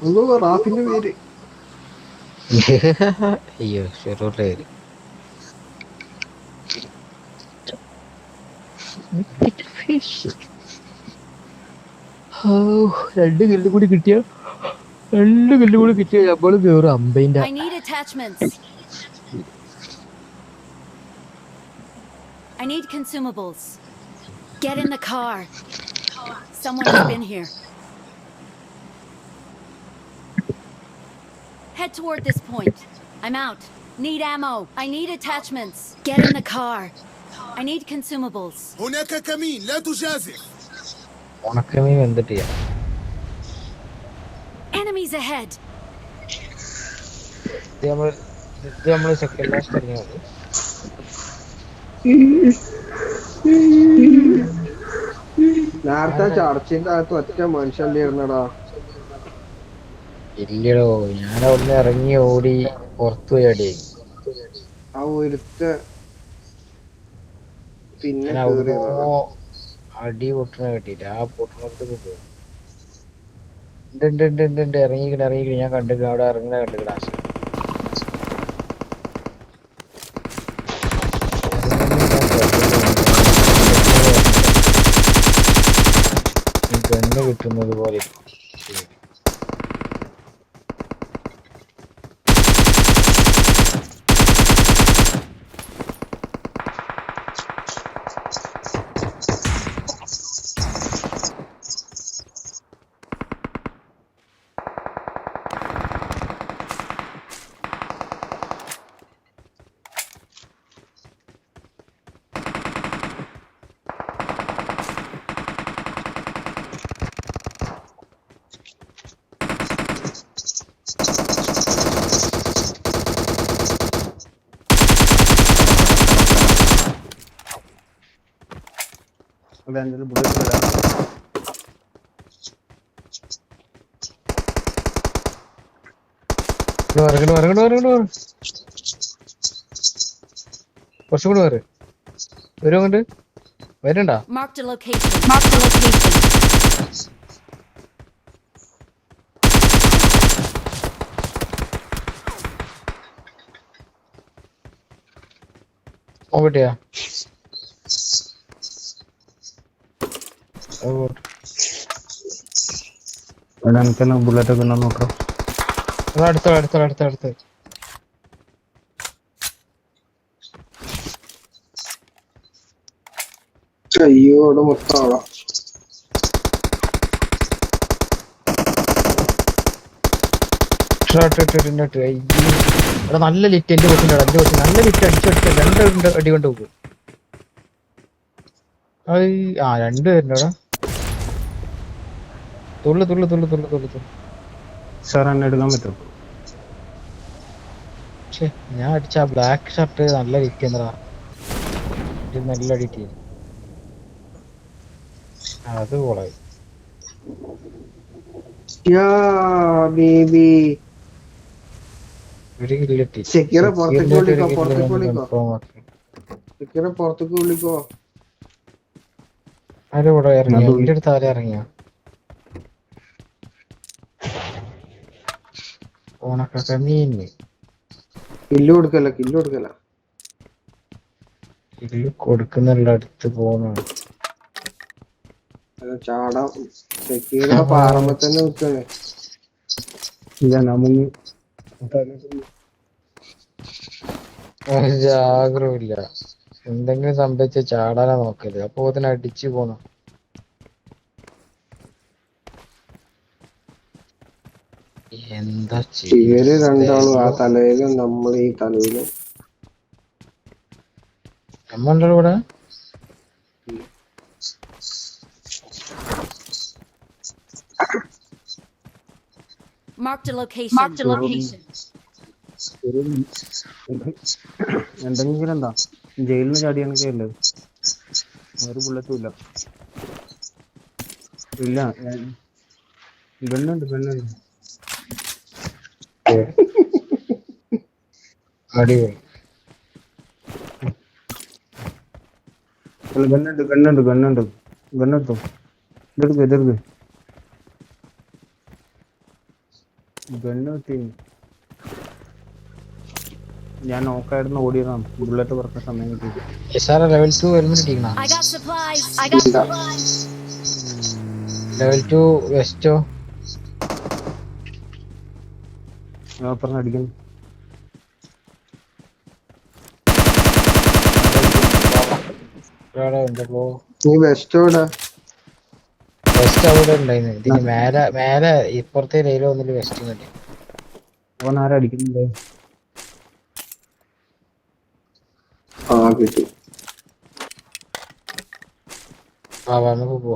എന്തോ റാഫിന്റെ പേര്. അയ്യോ ഷെറൂറിന്റെ പേര്. രണ്ട് കില്ലും കൂടി കിട്ടിയ നമ്മള് കേറും അമ്പതിന്റെ. I need attachments. I need consumables. Get in the car. Someone has been here. Head toward this point. I'm out. Need ammo. I need attachments. Get in the car. I need consumables. هناك كمين لا تجازف. ഉണക്കമീൻ വെന്തിട്ട് ചെയ്യാം. Enemies ahead. ഇത് നമ്മള് second last ഇറങ്ങിയത്. നേരത്തെ ചർച്ചിന്റെ അകത്ത് ഒറ്റ മനുഷ്യല്ലായിരുന്നടാ. ഇല്ലടോ, ഞാൻ അവിടുന്ന് ഇറങ്ങി ഓടി പുറത്തു പോയി അടിയായി. ആ ഒരുത്ത പിന്നെ ഞാൻ അവിടുന്ന് കേറിയതാ. അടി പൊട്ടണ കേട്ടില്ല. ആ പൊട്ടണത്തേക്ക് പോയി. ഉണ്ട് ഇറങ്ങിക്കണ ഞാൻ കണ്ടിട്ട് അവിടെ ഇറങ്ങുന്ന കണ്ടിട്ട് ആശ ഗണ്ണ് കിട്ടുന്നത് പോലെ. കുറച്ചും കൂടെ വരും കൊണ്ട് വരണ്ടാ. Marked a location. Marked a location. നോക്കട്ടെയാ. എനിക്കെല്ലാം ബുള്ളറ്റ് ഒക്കെ നോക്കാം. അടുത്ത അയ്യോ അവിടെ മൊത്തം ആളാ. നല്ല ലിറ്റ് എന്റെ കൊച്ചിന്റെ നല്ല ലിറ്റ് അടിച്ചടിച്ച രണ്ട് അടി കൊണ്ട് പോകും. രണ്ടുപേരുണ്ടോടാ. തുള്ളു. സാർ എന്നെ എടുക്കാൻ പറ്റുമോ? ഞാൻ അടിച്ച ആ ബ്ലാക്ക് ഷർട്ട് നല്ല ലിറ്റ് എന്നതാ. നല്ല അടിറ്റ് അത് പോളായി. ബേബി ഒരു കില്ലെത്തി. ചെക്കിറ പുറത്തേക്ക് വിളിക്കോ. ആരും ഇവിടെ ഇറങ്ങിയ എന്റെ അടുത്ത് ആരും ഇറങ്ങിയ ഓണക്ക മീന് കില്ല് കൊടുക്കല്ല കില്ല് കൊടുക്കുന്നുള്ള അടുത്ത് പോണ ചാടാ. ചെക്കീറ പാറമ്പ തന്നെ നിൽക്കണേ. ജാഗ്രമില്ല. എന്തെങ്കിലും സംഭവിച്ച ചാടാനാ നോക്കല്. അപ്പൊ അതിനെ അടിച്ചു പോണം. എന്താ ഇവര് രണ്ടാളും ആ തലയിലും നമ്മൾ ഈ തലയിലും. നമ്മളുടെ കൂടെ Marked a location. എന്തെങ്കിലും എന്താ ജയിലിൽ നിന്ന് ചാടിയാണെങ്കിൽ അല്ലേ ഒരു ബുള്ളറ്റും ഇല്ല. ഗണ്ണുണ്ട് അടിപൊളി. ഗണ്ണെടുത്തോ. ഇതെടുക്ക് ഗണ്ണ് കിട്ടി. ഞാൻ നോക്കായിരുന്നു ഓടിയതാണ്. ബുള്ളറ്റ് പറക്കാൻ സമയം കിട്ടി. സാറേ ലെവൽ 2 ഹെൽമെറ്റ് ഇട്ടിക്കണ? I got supplies. ലെവൽ 2 വെസ്റ്റോ? ഞാൻ പറഞ്ഞ അടിക്കുന്നു. നീ വെസ്റ്റോടാ? വെസ്റ്റ് അവിടെ ഉണ്ടായിരുന്നു. ഇതിന് മേലെ ഇപ്പുറത്തെ റെയിൽ വന്നിട്ട് വെസ്റ്റ് കിട്ടി. അവൻ ആരാ അടിക്കുന്നില്ലേ? കിട്ടി. നമുക്ക് പോ.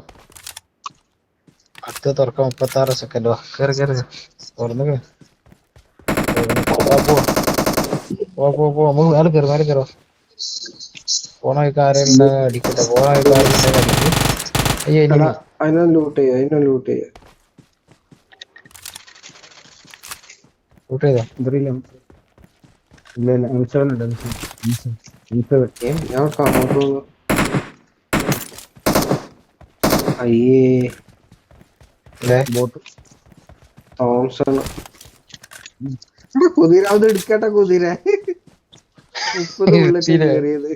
അടുത്ത് തുറക്കാൻ 36 സെക്കൻഡ്. കേറി തുറന്നു. പോ നമുക്ക് മേലെ കയറോ. പോണ ആരെയുണ്ട് അടിക്കട്ടെ. പോണ ആരെയുണ്ട് അടിക്കും. അയ്യോ അതിനെ ലൂട്ട് ചെയ്യാ. ലൂട്ട് ചെയ്തോ? ഇല്ല M7 ഉണ്ട്. ഞാൻ കാണുന്നു. അയ്യേ ബോട്ട് തോംസൺ. കുതിര അത് എടുക്കട്ടെ. കുതിര 30 ബുള്ളറ്റ് കയറിയത്.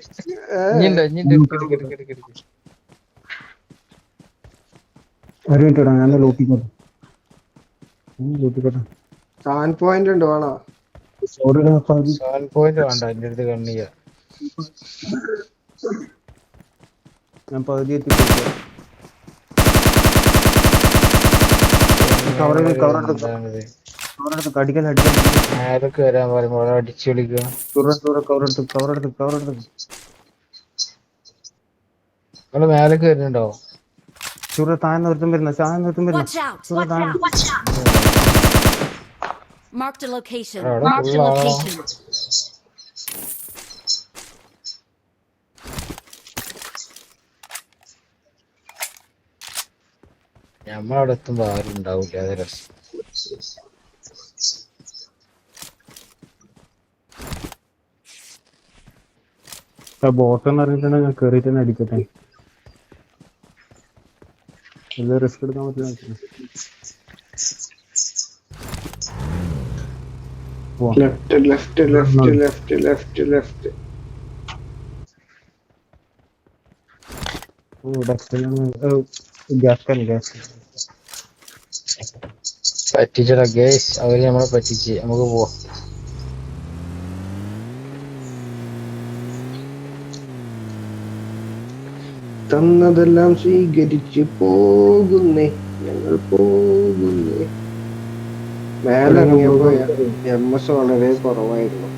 ഒരു മിനിറ്റ് ഇടാം. ഞാൻ ലൂട്ടിക്കോട്ടെ. സാൻ പോയിന്റ് ഉണ്ട് വേണോ? പോയിന്റ് വേണ്ട. എന്റെ അടുത്ത് കണ്ണിയ ഞാൻ പകുതി എത്തിക്കോ. ആരൊക്കെ വരാൻ പറയുമ്പോ അടിച്ചു വിളിക്കുക. നമ്മള് മേലേക്ക് വരുന്നുണ്ടോ? താഴെ നിർത്തും വരുന്ന Watch out. Marked a location. നമ്മളവിടെ എത്തുമ്പോ ആരും ഉണ്ടാവില്ല. അത് രസം. ബോട്ടെന്ന് അറിഞ്ഞിട്ടുണ്ടെങ്കിൽ ഞാൻ കേറിയിട്ട് തന്നെ അടിക്കട്ടെ. ഇത് റിസ്ക് എടുക്കാൻ പറ്റില്ല. ലെഫ്റ്റ്. പറ്റിച്ചടാ ഗേസ്. അവര് നമ്മളെ പറ്റിച്ച്. നമുക്ക് പോവാം. തന്നതെല്ലാം സ്വീകരിച്ച് പോകുന്നേ. ഞങ്ങൾ പോകുന്നേ. മേലിറങ്ങിയപ്പോ MS വളരെ കുറവായിരുന്നു.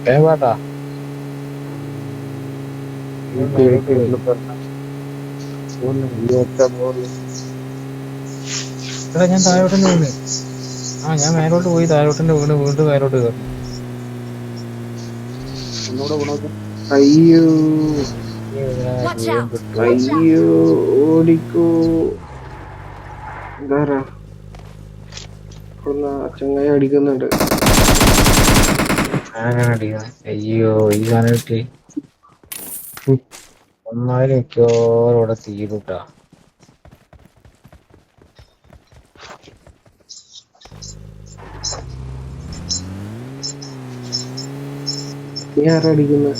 വേണ്ടാ ഞാൻ താഴോട്ടന്നെ വീണ്. ഞാൻ മേലോട്ട് പോയി താഴോട്ടന്നെ വീണ്ടും താഴോട്ട് കയറി. അയ്യോ ഓടിക്കോ. എന്താ ചങ്ങായി അടിക്കുന്നുണ്ട്. അയ്യോ ഈ സാധനം കിട്ടി. ഒന്നാലും മിക്കവാറും ഇവിടെ തീരുട്ടാ. നീ ആരാ അടിക്കുന്നത്?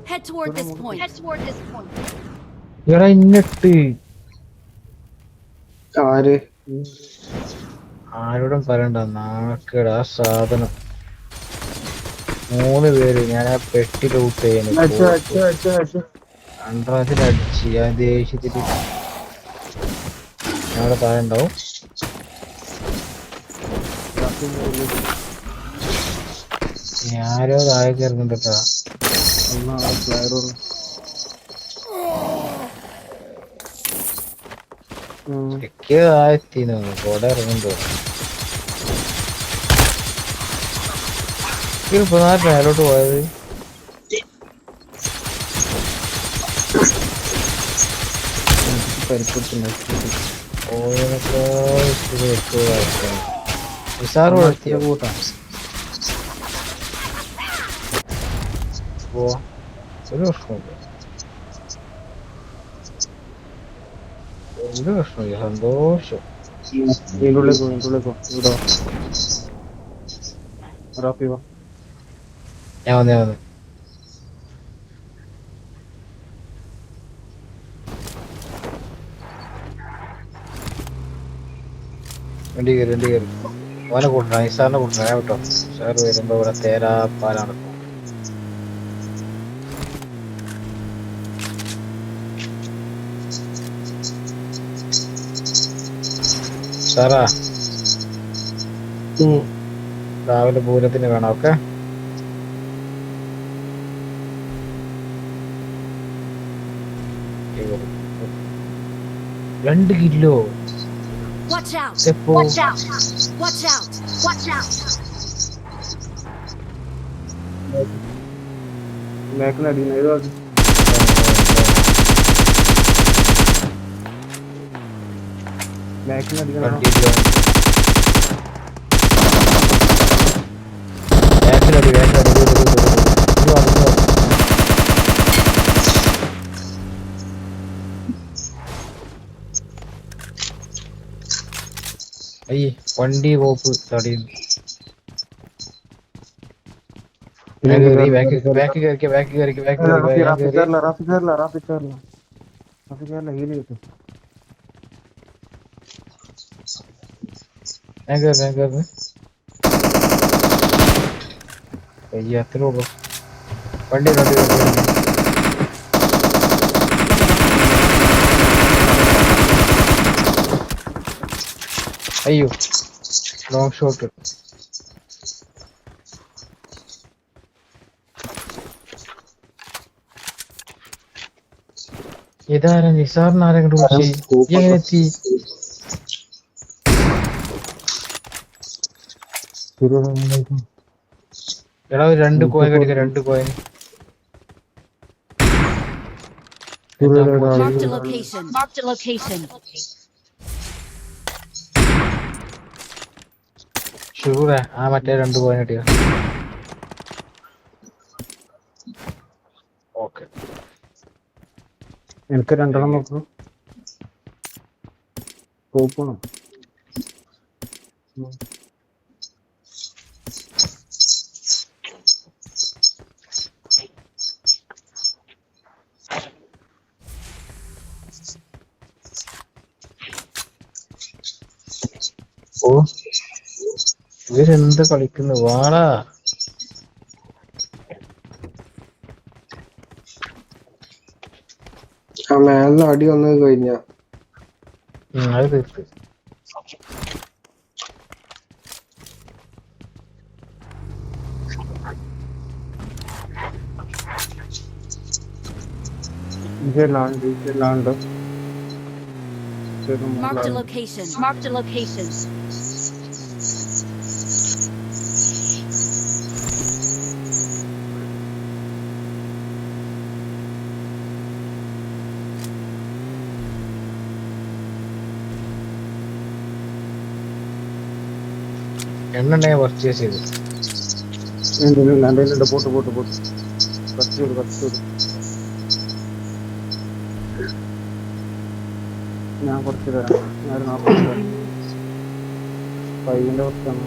Head toward this point. ഇവിടെ ഇന്നിട്ട് ആര്? ആരോടും പറയണ്ട. നാക്കടാ സാധനം. 3 പേര്. ഞാൻ ആ പെട്ടി ലൂട്ട് ചെയ്യുന്നു. അടിച്ച് ഞാൻ ദേഷ്യത്തില്. ഞങ്ങളുടെ താഴെ ഉണ്ടാവും. ആരോ താഴെ കയറുന്നുണ്ടോ? താഴെത്തിന്ന് കൂടെ ഇറങ്ങുമ്പോ മേലോട്ട് പോയത്. പരിപ്പെടുത്തുന്നു. നിസാർ വളർത്തിയോ കൂട്ടാം. ഒരു പ്രശ്നമില്ല, ഒരു പ്രശ്നമില്ല, സന്തോഷം. ഇതിൻ്റെ ഉള്ളിലേക്കോ ഇവിടെ റാപ്പി വാ. ഞാൻ വന്നേ വണ്ടി കയറി ഓനെ കൂട്ടണം, നിസാറിനെ കൂട്ടണം കേട്ടോ. സാറ് വരുമ്പോ ഇവിടെ തേരാ പാലാണ്. സാറാ രാവിലെ പൂരത്തിന് വേണം. ഓക്കെ, രണ്ട് kilo. Watch out! Seppo. Watch out! Watch out! Watch out! ബാക്കിലടിക്കുന്ന ഏതോ ബാക്കിലടിക്കണം. അയ്യേ വണ്ടി പോപ്പ് തടയുന്നു. ബാക്കി ഹീല് കിട്ടും. അയ്യ അത്ര ഉള്ളു. വണ്ടി അയ്യോ ലോങ് ഷോട്ട്. ഇതാരാ നിസാറിന് ആരെങ്കിലും എങ്ങനെ എത്തി? എടാ ഒരു 2 കോയിൻ കടിക്ക, 2 coin. Marked a location. Marked a location. ഷൂറേ ആ മറ്റേ 2 കോയിൻ കിട്ടിയ. ഓക്കെ എനിക്ക് 2 നോക്കൂ. കോപ്പണോ ഓ ഇവരെന്ത് കളിക്കുന്നു വാടാ. ആ മേളിൽ അടി വന്നത് കഴിഞ്ഞ അത് തീർത്ത്. ലാണ്ട് Marked a location. Marked a location. എണ്ണ പർച്ചേസ് ചെയ്തു. പോട്ട് കച്ചൂട് ഞാൻ കുറച്ച് തരാം. ഞാൻ 40 തരാം. പയ്യന്റെ കുറച്ചാണ്.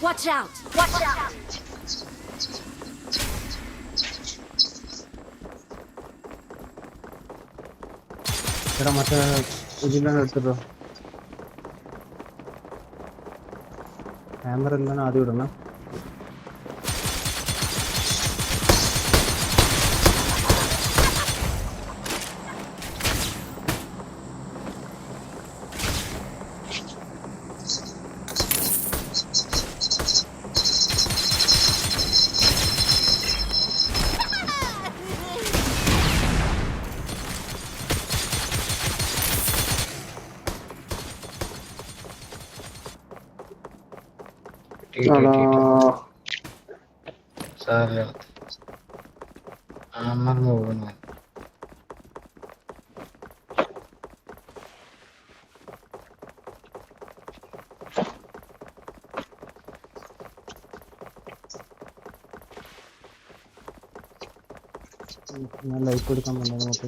Watch out! Watch out! എടാ മറ്റേ ഇതിലാണ് എടുത്തിട്ടോ. ക്യാമറ എല്ലാം ആദ്യം ഇടണം. സാറില്ല അമർന്നു പോകുന്നു. ഞാൻ ലൈഫ് എടുക്കാൻ പറ്റില്ല നമുക്ക്.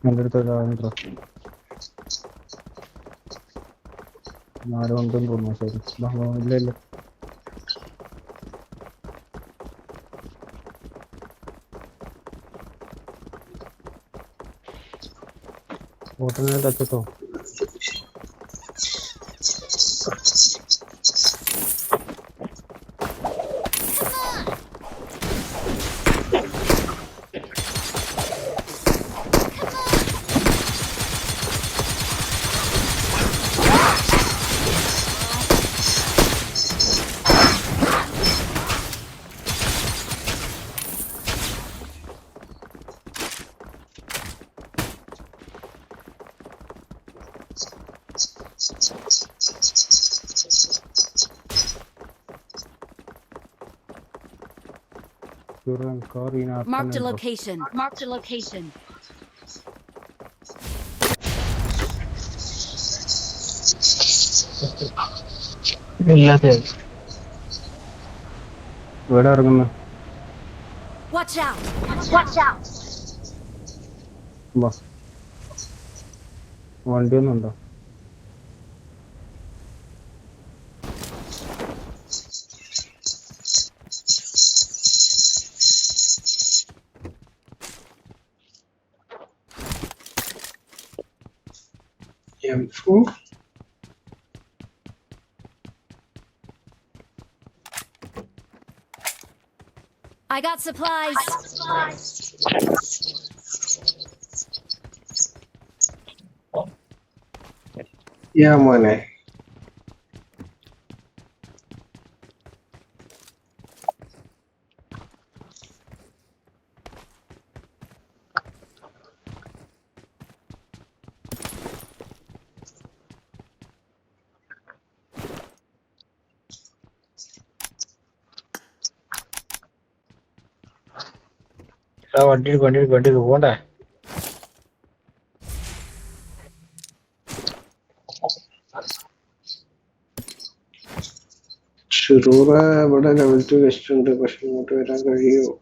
എൻ്റെ അടുത്ത് ഒരാളുണ്ടോ? ആരും ഉണ്ടെന്ന് തോന്നുന്നു. ശരി, ഇല്ല ഇല്ല. ബോട്ടിനെ ടച്ചോ? Marked a location. Marked a location. ഇവിടെ ഇറങ്ങുന്നു. Watch out! Watch out! വണ്ടിയൊന്നും ഉണ്ടോ? I got supplies. Yeah, മോനെ. വണ്ടി പോണ്ടേ? ഷിറൂറ ഇവിടെ ലെവൽ 2 വെസ്റ്റ് ഉണ്ട്. പക്ഷെ ഇങ്ങോട്ട് വരാൻ കഴിയുമോ?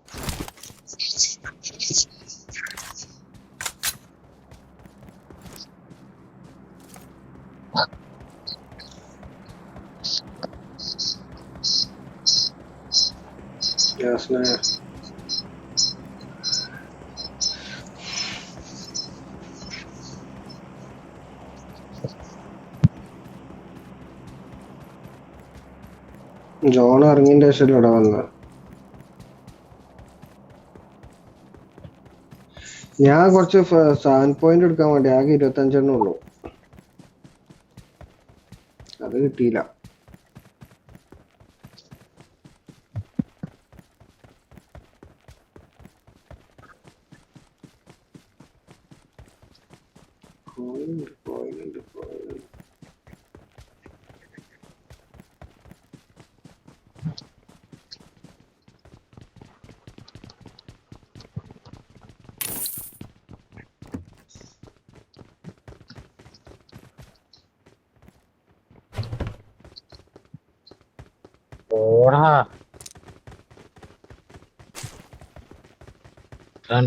ജോൺ ഇറങ്ങിന്റെ ശേഷം ഇവിടെ വന്ന ഞാൻ കുറച്ച് 7 പോയിന്റ് എടുക്കാൻ വേണ്ടി ആകെ 25 ഉള്ളൂ. അത് കിട്ടിയില്ല.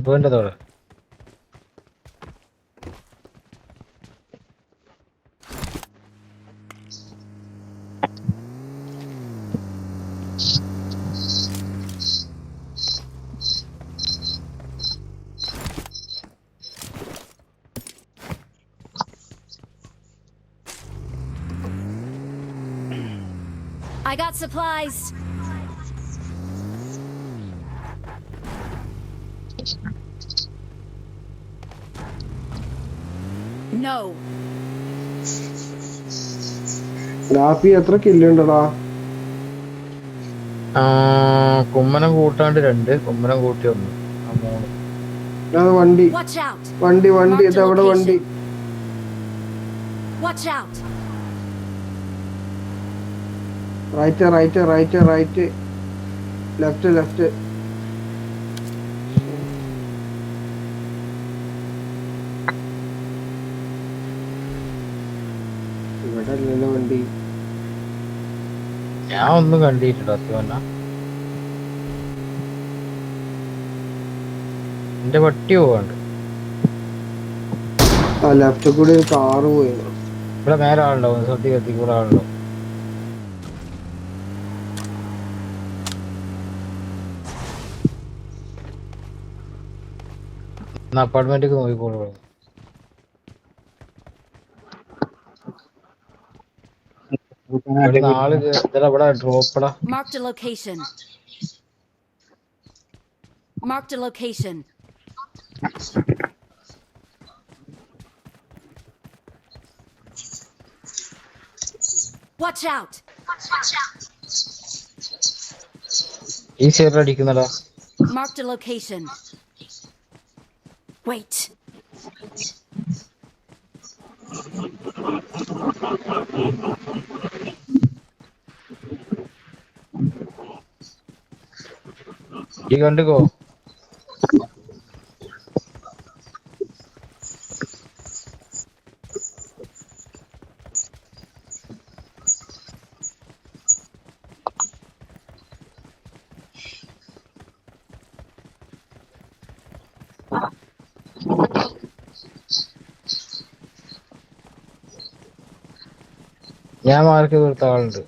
പോയിന്റതോടെ I got supplies. No. രാഫി എത്ര കില്ലുണ്ടടാ? കുമ്മനം കൂട്ടാണ്ട് 2, കുമ്മനം കൂട്ടി 1. 3. അത് വണ്ടി Watch out! വണ്ടി Marked a ഇത് അവിടെ വണ്ടി. location. Watch out! Right left. ഇവിടെ അല്ലല്ലോ വണ്ടി. ഞാൻ ഒന്നും കണ്ടിട്ടില്ല സത്യമല്ല. എന്റെ പട്ടി പോവാണ്ട്. ആ ലെഫ്റ്റ് കൂടി ഒരു കാറ് പോയി. ഇവിടെ മേലെ ആളുണ്ടാവും, സദ്യ കൂടെ ആളുണ്ടാവും. അപ്പാർട്ട്മെന്റിക്ക് നോക്കിക്കോളൂ. ആള് ഇവിടെ ഡ്രോപ്പടാ. Marked a location. Marked a location. Watch out! ഈ സൈഡിൽ അടിക്കുന്നടാ. Marked a location. Wait. ഈ കണ്ടുകോ. ഞാൻ മാർക്ക് കൊടുത്ത ആളുണ്ട്.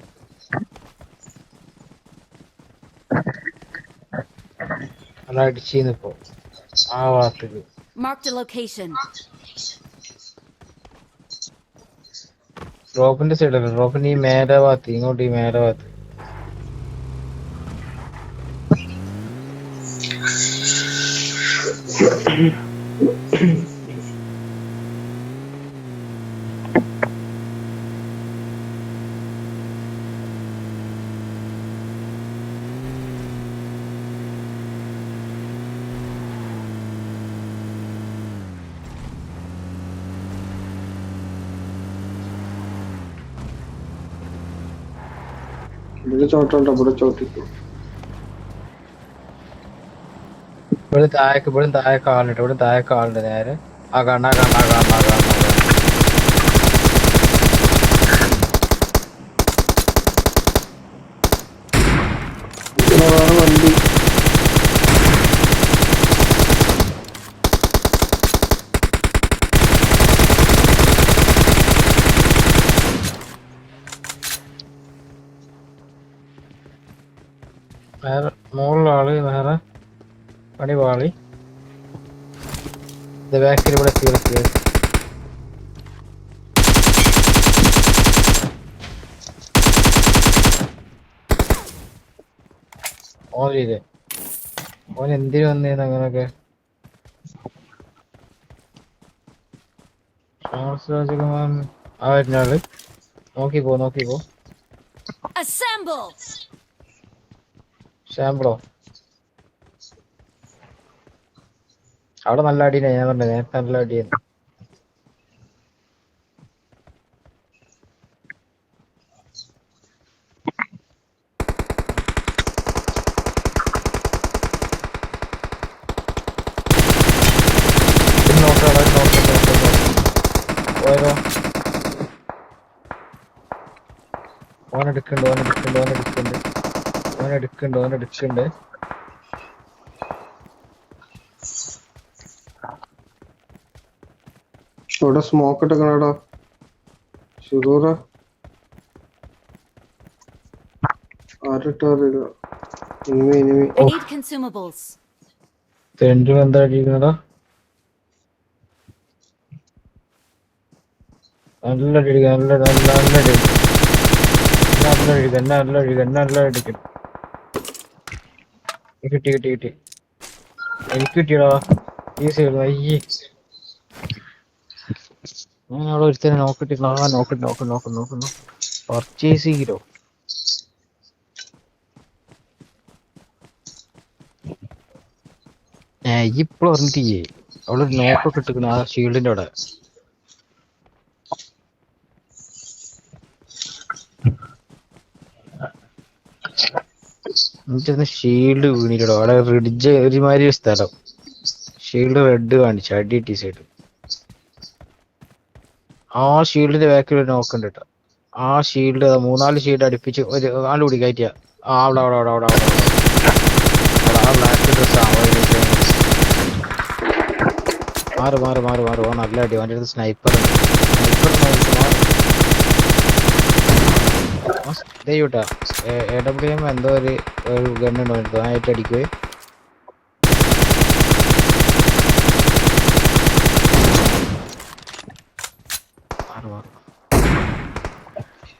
അടിച്ചിന്നിപ്പോ ആ ഭാഗത്തേക്ക്. Marked a location. ഡ്രോപ്പിന്റെ സൈഡല്ല, ഡ്രോപ്പിന്റെ ഈ മേലെ ഭാഗത്ത്, ഇങ്ങോട്ട് ഈ മേലെ ഭാഗത്ത്. ഇവിടെ ചോട്ടിട്ടു. ഇവിടെ താഴേക്ക് ആളുണ്ട് നേരെ. ആ കാണാ. വേറെ വണ്ടി. വേറെ മുകളിലാള്, വേറെ പണി പാളി. ബാക്കിൽ ഇവിടെ എത്തി. ഓനില്ലേ, ഓൻ എന്തിനു വന്നേന്ന് അങ്ങനൊക്കെ. രാജകുമാരൻ ആ വരുന്നാള്. നോക്കിപ്പോ. Assemble! ഷാമ്പിളോ അവിടെ നല്ല അടിയാണ്. ഞാൻ പറഞ്ഞത് നേരത്തെ നല്ല അടിയാണ്. ഓനെടുക്കണ്ട്. ഇവിടെ സ്മോക്ക് ഇട്ടേക്കണടാ. ഷുറൂറ ആരിട്ടറിയില്ല. ഇനിമി I need consumables. തെണ്ടും എന്താ അടിക്കുന്നടാ. നല്ല അടിക്കും. കിട്ടി. എനിക്ക് കിട്ടിയടാ. ഈസി ആയിരുന്നു. അയ്യേ, ഞാൻ അവിടെ ഒരുത്തനെ നോക്കട്ടെ. പർച്ചേസ് ചെയ്തോ. ഇപ്പോഴും പറഞ്ഞിട്ടേ അവള് നോക്കൊക്കെ ഇട്ടിക്കണ ആ ഷീൽഡിന്റെ അവിടെ. എന്നിട്ട് ഷീൽഡ് വീണിട്ടോ അവിടെ റിഡ്ജ് ഒരുമാതിരി ഒരു സ്ഥലം. ഷീൽഡ് റെഡ് കാണിച്ചു അടി സൈഡ്. ആ ഷീൽഡിന്റെ ബാക്കിൽ ഒരു നോക്കുണ്ട് കേട്ടോ. ആ ഷീൽഡ് 3-4 ഷീൽഡ് അടുപ്പിച്ച് ഒരു ആണ്ട് കൂടി കയറ്റിയ അവിടെ അവിടെ അവിടെ അവിടെ അവിടെ ആ ബ്ലാക്ക് ഡ്രസ് മാറ് മാറ് മാറ് മാറ്. ഓ നല്ല അടി. അവൻ്റെ അടുത്ത് സ്നൈപ്പർ ഉണ്ട്. സ്നൈപ്പർ AWM എന്തോ ഒരു ഗണ്ണുണ്ടോ എടുത്തു ആയിട്ട് അടിക്കുവേ.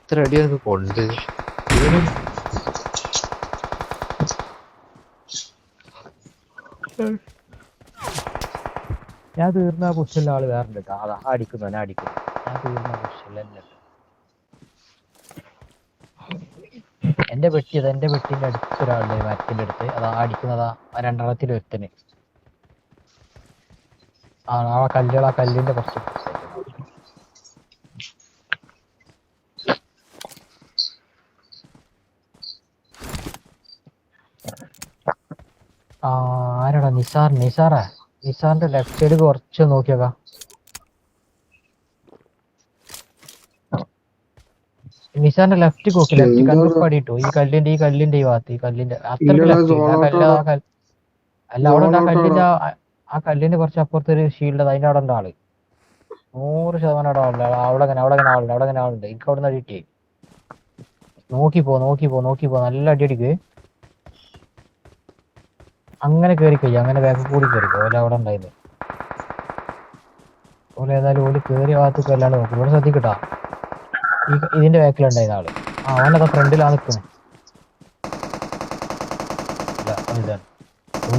ഇത്ര അടി നമുക്ക് കൊണ്ട് ഞാൻ തീർന്ന പൊസിഷനിലെ ആള് വേറെ കേട്ടോ. അതാ അടിക്കുന്നു ഞാൻ അടിക്കുന്നു. ഞാൻ തീർന്ന പൊസിഷനിൽ തന്നെ. എന്റെ പെട്ടിയത് എന്റെ പെട്ടിന്റെ അടുത്തൊരാളുടെ മരത്തിന്റെ അടുത്ത് അതാ അടിക്കുന്നതാ. 2 ഒരുത്തന് ആ കല്ലിന്റെ കുറച്ച് ആരാടാ നിസാറിന്റെ ലെഫ്റ്റ് സൈഡ് കുറച്ച് നോക്കിയേക്കാം. നിസാറിന്റെ ലെഫ്റ്റ് നോക്കി. ലെഫ്റ്റ് കണ്ണുപ്പാടിട്ടോ ഈ കല്ലിന്റെ ഈ ഭാഗത്ത് ഈ കല്ലിന്റെ അത്ര അല്ല അവിടെ ആ കല്ലിന്റെ കുറച്ച് അപ്പുറത്ത് ഒരു ഷീൽഡ് അതിന്റെ അവിടെ ഉണ്ട് ആള്. 100% അവിടെ അങ്ങനെ ആളുണ്ട്. എനിക്ക് അവിടെ നിന്ന് അടിയിട്ടേ. നോക്കിപ്പോ നല്ല അടി അടിക്ക്. അങ്ങനെ കേറിക്കയ്യ അങ്ങനെ ബാക്ക് കൂടി കയറിക്കോ. ഓല അവിടെ ഉണ്ടായിരുന്നു. ഓല ഏതായാലും ഓല് കേറിയ ഭാഗത്ത് അല്ലാണ്ട് നോക്കും. ഇവിടെ ശ്രദ്ധിക്കട്ടാ. ഇതിന്റെ ബാക്കിലുണ്ടായിരുന്ന ആള് അവനതാ ഫ്രണ്ടിലാണ് നിൽക്കുന്നത്.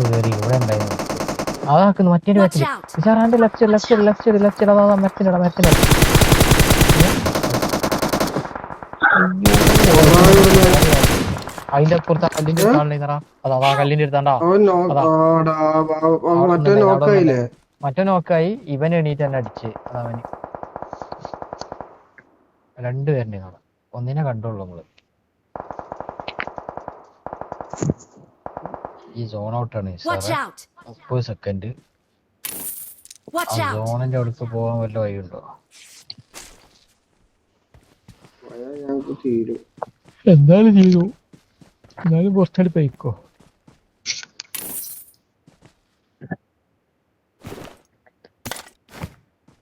കേറി ഇവിടെ ഉണ്ടായിരുന്നു. അതാക്കുന്നു മറ്റേ ബാക്കിൽ നിസാറാണ്ട് ലെഫ്റ്റ് അതാ മരത്തിന്റെ അതിന്റെ അപ്പുറത്ത് കല്ലിന്റെ അടുത്താണ്ടാ. അതാ കല്ലിന്റെ അടുത്താണ്ടാ. മറ്റേ നോക്കായി. ഇവൻ എണീറ്റ് തന്നെ അടിച്ച്. അതവന് 2 പേരുടെ അവിടെ. ഒന്നിനെ കണ്ടുള്ളൂ നമ്മള്. ഈ സോൺ ഔട്ടാണ് 30 സെക്കൻഡ്. സോണിന്റെ അടുത്ത് പോകാൻ വല്ല വഴിയുണ്ടോ? എന്തായാലും ചെയ്തു. എന്നാലും കുറച്ചടി പോയിക്കോ.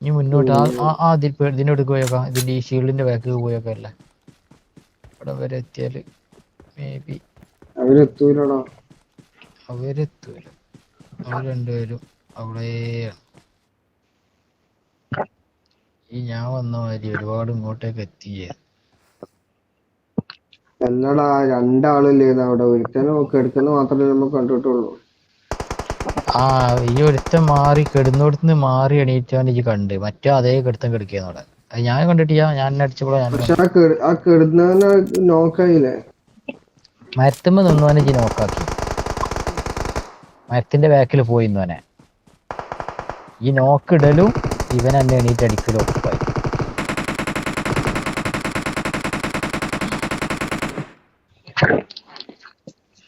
ഇനി മുന്നോട്ട് ഇതിന്റെ അടുക്ക് പോയേക്കാം. ഇതിന്റെ ഈ ഷീൽഡിന്റെ ബാക്ക് പോയേക്കാം. അല്ലേ അവിടെ വരെ എത്തിയാല് മേ ബി അവരെത്തൂല. അവർ 2 പേരും അവിടെയാണ്. ഈ ഞാൻ വന്ന മാതിരി ഒരുപാട് ഇങ്ങോട്ടേക്ക് എത്തിയേ. എന്നടാ 2 ആളില്ലേ അവിടെ. ഒരുത്തനെ എടുക്കുന്ന മാത്രമേ നമുക്ക് കണ്ടിട്ടുള്ളൂ. ഈ ഒരുത്തൻ മാറി കിടന്നോടത്തുനിന്ന് മാറി എണീറ്റാൻ എനിക്ക് കണ്ട്. മറ്റേ അതേ കിടത്തം കിടക്കിയെന്ന് അവിടെ. ഞാൻ കണ്ടിട്ടില്ല. ഞാൻ അടിച്ചപ്പോഴാ നോക്കായില്ലേ. മരത്തുമ്പോ നിന്നവനെ എനിക്ക് നോക്കാക്കി. മരത്തിന്റെ ബാക്കിൽ പോയി നിന്നവനെ. ഈ നോക്കിടലും ഇവൻ എന്നെ എണീറ്റ് അടിക്കലും ഒപ്പായി.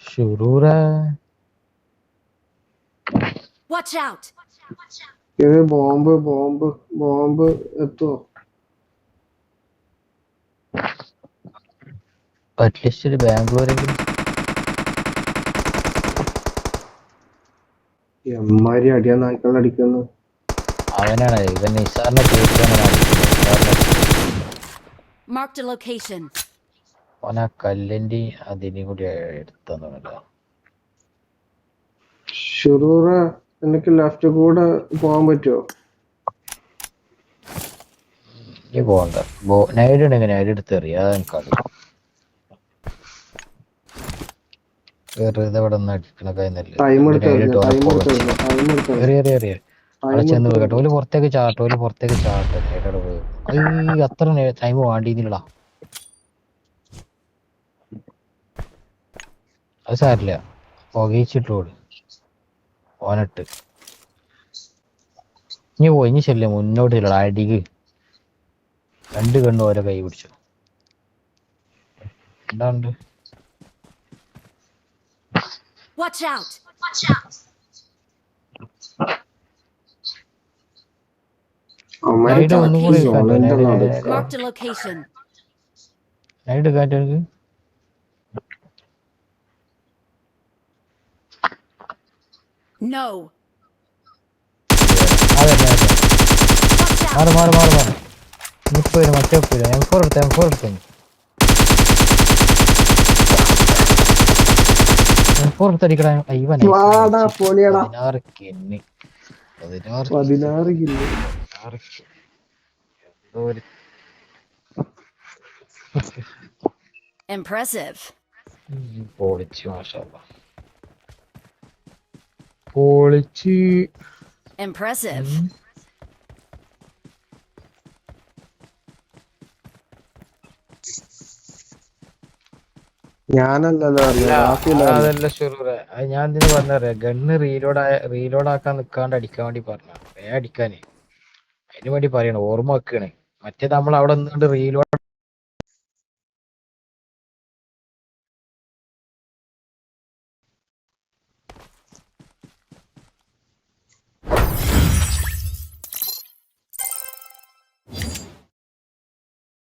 ഷുറൂറ ബോംബ് എത്തുവോ? അറ്റ്ലീസ്റ്റ് ഒരു ബാംഗ്ലൂരെങ്കിലും. എമ്മാരി അടിയാ നായ്ക്കൾ അടിക്കുന്നു. അവനാണ് ഇവൻ നിസാറിനെ ഓനാ കല്ലിന്റെ അതിനെയും കൂടി എടുത്തോ. ഷുറൂറ എനിക്ക് ലെഫ്റ്റ് കൂടെ പോകാൻ പറ്റുമോ? ഈ പോകണ്ട. നൈഡ് എങ്ങനെ നൈഡ് എടുത്തെറിയാ എനിക്കറിയാം. വെറുതെ ഇവിടെ നിന്ന് അടിക്കണ കഴിഞ്ഞല്ലേ. ചെന്ന് പോയി കേട്ടോ. ഓല് പുറത്തേക്ക് ചാട്ടോ. നേരെ പോയി. അത്ര ടൈം വേണ്ടിന്നില്ല. അത് സാരില്ല. പുകയിച്ചിട്ടോട് ഓനിട്ട് ഇനി പോയി ഇനി ചെല്ലേ മുന്നോട്ട് ചെല്ലടാ അടിക്ക് 2 കണ്ണ് ഓരോ കൈ പിടിച്ചു എന്താണ്ട് Watch out! ലൈറ്റ് ഒന്നും കൂടി Marked a location. ലൈറ്റ് കാറ്റ് No. അതല്ല Watch out! മാറ് ഇപ്പൊ വരും മറ്റേ വരും M4 എടുത്ത M4 എടുത്തടിക്കടാ ഇവനെ വാടാ പൊളിയടാ 16 കിന്നി 16 കിലോ Impressive. പൊളിച്ച് മാഷാഅല്ലാ പൊളിച്ച് Impressive. ഞാനല്ലല്ലോ അതല്ല ഷുറൂറെ അത് ഞാൻ ഇതിന് പറഞ്ഞറിയാം ഗണ്ണ് റീലോഡ് ആക്കാൻ നിക്കാണ്ട് അടിക്കാൻ വേണ്ടി പറഞ്ഞ അടിക്കാനേ അതിന് വേണ്ടി പറയണ ഓർമ്മ വെക്കണേ മറ്റേ നമ്മൾ അവിടെ നിന്നുകൊണ്ട് റീലോഡ്